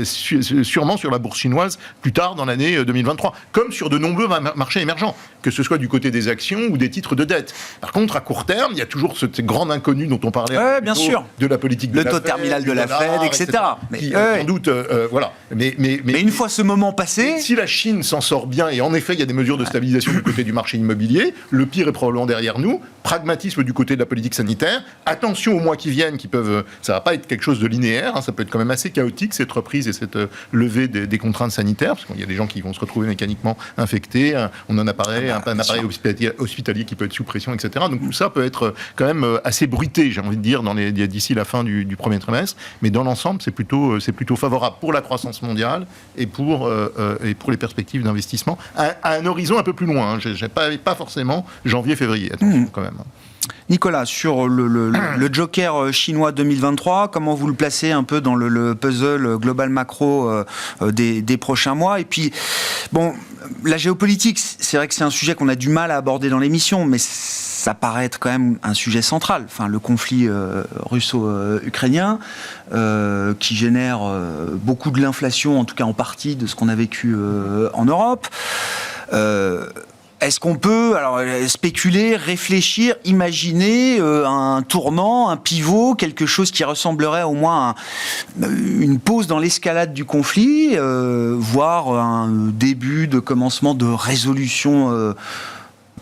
sûrement sur la bourse chinoise plus tard dans l'année 2023, comme sur de nombreux marchés émergents, que ce soit du côté des actions ou des titres de dette. Par contre, à court terme, il y a toujours cette grande inconnue dont on parlait bien sûr. de la politique de le taux terminal de la Fed, etc. Mais sans doute, voilà. Mais une fois ce moment passé... Si la Chine s'en sort bien, et en effet, il y a des mesures de stabilisation du côté du marché immobilier, le pire est probablement derrière nous, pragmatisme du côté de la politique sanitaire, attention aux mois qui viennent, ça va pas être quelque chose de linéaire, ça peut être quand même assez chaotique, cette reprise et cette levée des contraintes sanitaires, parce qu'il y a des gens qui vont se retrouver mécaniquement infectés, on en a parlé, un appareil hospitalier qui peut être sous pression, etc. Donc tout ça peut être quand même assez bruité, j'ai envie de dire, d'ici la fin du premier trimestre, mais dans l'ensemble, c'est plutôt favorable pour la croissance mondiale et pour les perspectives d'investissement à un horizon un peu plus loin. Pas forcément janvier-février, attention quand même. Nicolas, sur le joker chinois 2023, comment vous le placez un peu dans le puzzle global macro des prochains mois? Et puis, bon, la géopolitique, c'est vrai que c'est un sujet qu'on a du mal à aborder dans l'émission, mais ça paraît être quand même un sujet central. Enfin, le conflit russo-ukrainien qui génère beaucoup de l'inflation, en tout cas en partie, de ce qu'on a vécu en Europe. Est-ce qu'on peut spéculer, réfléchir, imaginer un tournant, un pivot, quelque chose qui ressemblerait au moins à une pause dans l'escalade du conflit, voire un début de commencement de résolution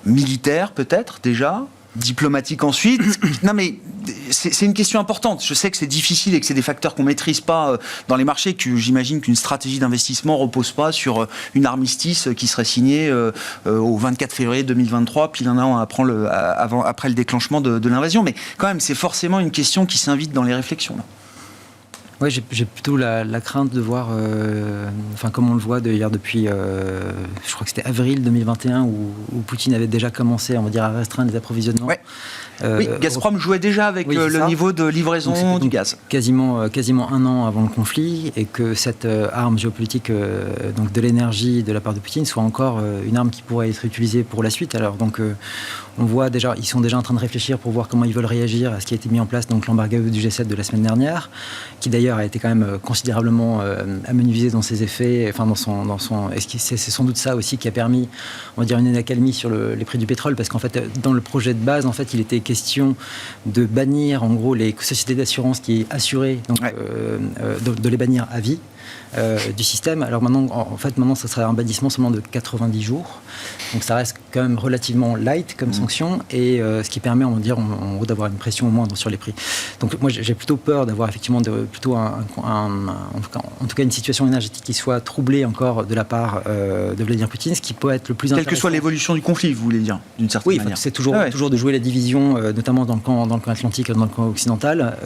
militaire peut-être déjà, diplomatique ensuite? Non mais c'est une question importante. Je sais que c'est difficile et que c'est des facteurs qu'on ne maîtrise pas dans les marchés, que j'imagine qu'une stratégie d'investissement ne repose pas sur une armistice qui serait signée au 24 février 2023, puis l'un an après le déclenchement de l'invasion. Mais quand même, c'est forcément une question qui s'invite dans les réflexions, là. Oui, j'ai plutôt la crainte de voir, comme on le voit d'ailleurs depuis, je crois que c'était avril 2021, où Poutine avait déjà commencé, on va dire, à restreindre les approvisionnements. Ouais. Oui, Gazprom jouait déjà avec le niveau de livraison du gaz. Quasiment un an avant le conflit, et que cette arme géopolitique donc de l'énergie de la part de Poutine soit encore une arme qui pourrait être utilisée pour la suite. Alors donc on voit déjà, ils sont déjà en train de réfléchir pour voir comment ils veulent réagir à ce qui a été mis en place, donc l'embargo du G7 de la semaine dernière, qui d'ailleurs a été quand même considérablement amenuisé dans ses effets, c'est sans doute ça aussi qui a permis, on va dire, une accalmie sur les prix du pétrole, parce qu'en fait dans le projet de base, en fait, il était question de bannir en gros les sociétés d'assurance qui assuraient, donc de les bannir à vie. du système. Alors maintenant, maintenant, ça serait un bannissement seulement de 90 jours. Donc ça reste quand même relativement light comme sanction, et ce qui permet, on va dire, en gros, d'avoir une pression au moindre sur les prix. Donc moi, j'ai plutôt peur d'avoir effectivement en tout cas une situation énergétique qui soit troublée encore de la part de Vladimir Poutine, ce qui peut être le plus intéressant. Quelle que soit l'évolution du conflit, vous voulez dire, d'une certaine manière. Oui, c'est toujours de jouer la division, notamment dans le camp atlantique et dans le camp occidental.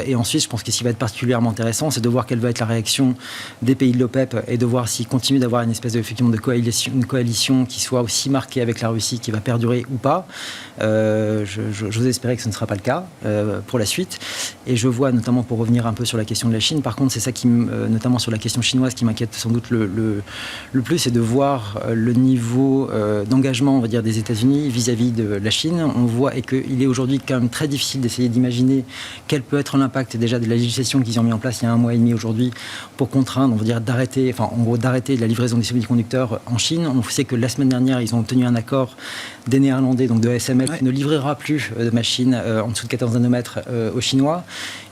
Et ensuite, je pense que ce qui va être particulièrement intéressant, c'est de voir quelle va être la réaction des pays de l'OPEP et de voir s'ils continuent d'avoir une espèce une coalition qui soit aussi marquée avec la Russie, qui va perdurer ou pas. J'ose espérer que ce ne sera pas le cas pour la suite. Et je vois, notamment pour revenir un peu sur la question de la Chine, par contre, c'est ça qui, notamment sur la question chinoise, qui m'inquiète sans doute le plus, c'est de voir le niveau d'engagement, on va dire, des États-Unis vis-à-vis de la Chine. On voit et qu'il est aujourd'hui quand même très difficile d'essayer d'imaginer quel peut être l'impact déjà de la législation qu'ils ont mis en place il y a 1 mois et demi aujourd'hui pour contraindre, on va dire, d'arrêter la livraison des semi-conducteurs en Chine. On sait que la semaine dernière, ils ont obtenu un accord des Néerlandais, donc de ASML, qui ne livrera plus de machines en dessous de 14 nanomètres aux Chinois.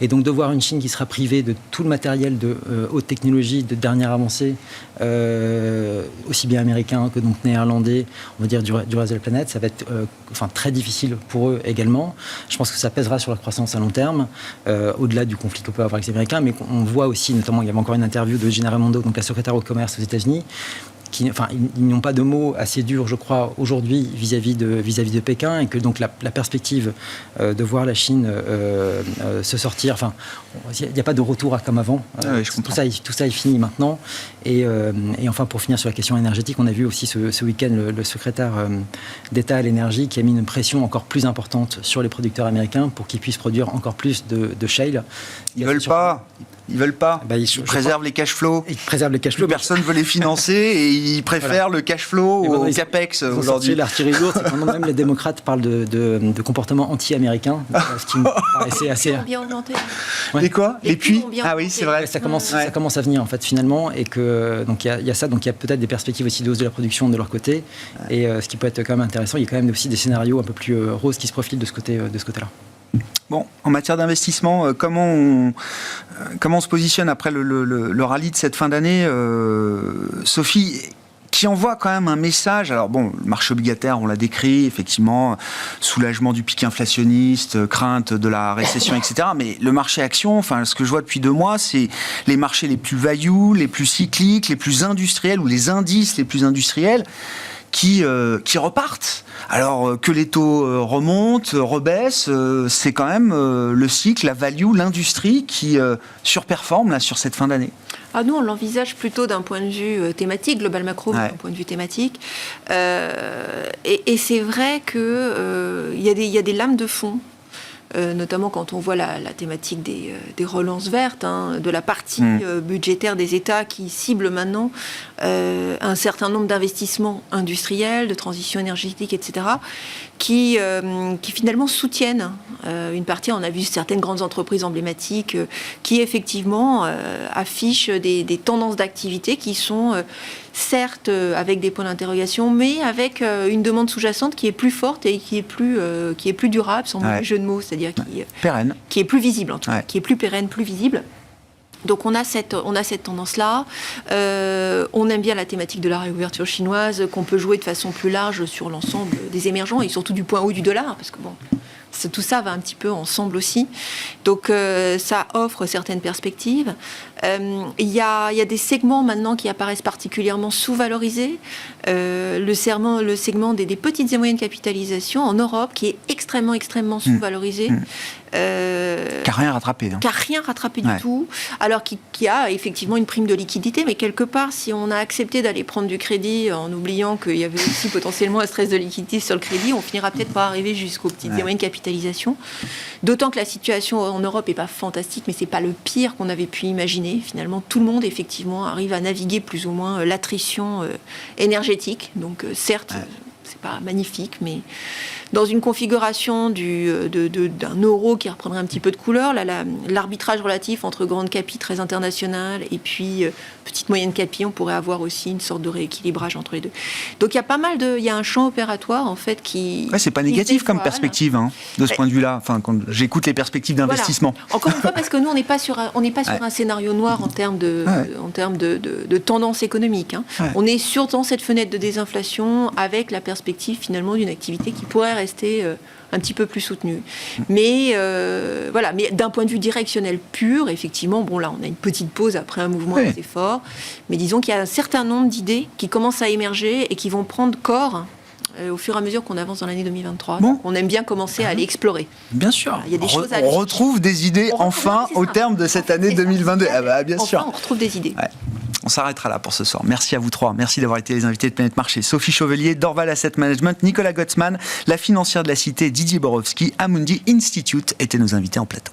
Et donc de voir une Chine qui sera privée de tout le matériel de haute technologie, de dernière avancée, aussi bien américain que donc néerlandais, on va dire du reste de la planète, ça va être très difficile pour eux également. Je pense que ça pèsera sur la croissance à long terme, au-delà du conflit qu'on peut avoir avec les Américains, mais on voit aussi, notamment, il y avait encore une interview de Gina Raimondo, donc la secrétaire au commerce aux États-Unis, ils n'ont pas de mots assez durs, je crois, aujourd'hui vis-à-vis de Pékin, et que donc la perspective de voir la Chine se sortir, il n'y a pas de retour comme avant. Tout ça est fini maintenant. Et enfin, pour finir sur la question énergétique, on a vu aussi ce week-end le secrétaire d'État à l'énergie qui a mis une pression encore plus importante sur les producteurs américains pour qu'ils puissent produire encore plus de shale. Ils veulent pas. Ils préservent les cash flows. Ils préservent les cash flows. Personne ne veut les financer et ils préfèrent le cash flow au capex aujourd'hui. L'artillerie lourde, c'est quand même les démocrates parlent de comportement anti-américain, ce qui me paraissait assez. Bien augmenté. Et quoi ? Les puits ont Ah oui, c'est vrai. Ça commence à venir en fait finalement, et que donc il y a ça, donc il y a peut-être des perspectives aussi de hausse de la production de leur côté, et ce qui peut être quand même intéressant. Il y a quand même aussi des scénarios un peu plus roses qui se profilent de ce côté-là. Bon, en matière d'investissement, comment on se positionne après le rallye de cette fin d'année, Sophie, qui envoie quand même un message. Alors bon, le marché obligataire, on l'a décrit, effectivement, soulagement du pic inflationniste, crainte de la récession, etc. Mais le marché action, ce que je vois depuis 2 mois, c'est les marchés les plus value, les plus cycliques, les plus industriels, ou les indices les plus industriels, qui repartent. Alors que les taux remontent, rebaissent, c'est quand même le cycle, la value, l'industrie qui surperforme là, sur cette fin d'année. Nous, on l'envisage plutôt d'un point de vue thématique, global macro, d'un point de vue thématique. Et c'est vrai qu'il y a des lames de fond. Notamment quand on voit la thématique des relances vertes, de la partie budgétaire des États qui ciblent maintenant un certain nombre d'investissements industriels, de transition énergétique, etc., qui finalement soutiennent une partie. On a vu certaines grandes entreprises emblématiques qui effectivement affichent des tendances d'activité qui sont certes avec des points d'interrogation, mais avec une demande sous-jacente qui est plus forte et qui est plus durable, sans mauvais jeu de mots, c'est-à-dire pérenne, qui est plus visible en tout cas, qui est plus pérenne, plus visible. Donc on a cette tendance-là. On aime bien la thématique de la réouverture chinoise, qu'on peut jouer de façon plus large sur l'ensemble des émergents, et surtout du point haut du dollar, parce que tout ça va un petit peu ensemble aussi. Donc ça offre certaines perspectives. Il y a des segments maintenant qui apparaissent particulièrement sous-valorisés. Le segment des petites et moyennes capitalisations en Europe, qui est extrêmement sous-valorisé. Qui n'a rien rattrapé. Qui n'a rien rattrapé du tout. Alors qui a effectivement une prime de liquidité, mais quelque part, si on a accepté d'aller prendre du crédit en oubliant qu'il y avait aussi potentiellement un stress de liquidité sur le crédit, on finira peut-être par arriver jusqu'aux petites et moyennes capitalisations. D'autant que la situation en Europe n'est pas fantastique, mais ce n'est pas le pire qu'on avait pu imaginer. Finalement, tout le monde, effectivement, arrive à naviguer plus ou moins l'attrition énergétique. Donc, certes, c'est pas magnifique, mais dans une configuration d'un euro qui reprendrait un petit peu de couleur, l'arbitrage relatif entre grande capi très internationale et puis petite moyenne capi, on pourrait avoir aussi une sorte de rééquilibrage entre les deux. Donc il y a il y a un champ opératoire en fait qui... Ouais, c'est pas négatif comme perspective, hein, de ce point de vue-là. Enfin, quand j'écoute les perspectives d'investissement. Voilà. Encore une fois, parce que nous, on n'est pas sur un scénario noir en termes de tendance économique. Hein. Ouais. On est dans cette fenêtre de désinflation avec la perspective finalement d'une activité qui pourrait rester un petit peu plus soutenue. Mais voilà, mais d'un point de vue directionnel pur, effectivement, bon là, on a une petite pause après un mouvement assez fort. Mais disons qu'il y a un certain nombre d'idées qui commencent à émerger et qui vont prendre corps au fur et à mesure qu'on avance dans l'année 2023. Bon. Donc, on aime bien commencer à aller explorer. Bien sûr. Il y a des choses à aller on retrouve des idées enfin au terme de cette année 2022. Ah bah, bien sûr. Enfin, on retrouve des idées. Ouais. On s'arrêtera là pour ce soir. Merci à vous trois. Merci d'avoir été les invités de Planète Marché. Sophie Chevelier, Dorval Asset Management, Nicolas Gottsman, la financière de la Cité, Didier Borowski, Amundi Institute étaient nos invités en plateau.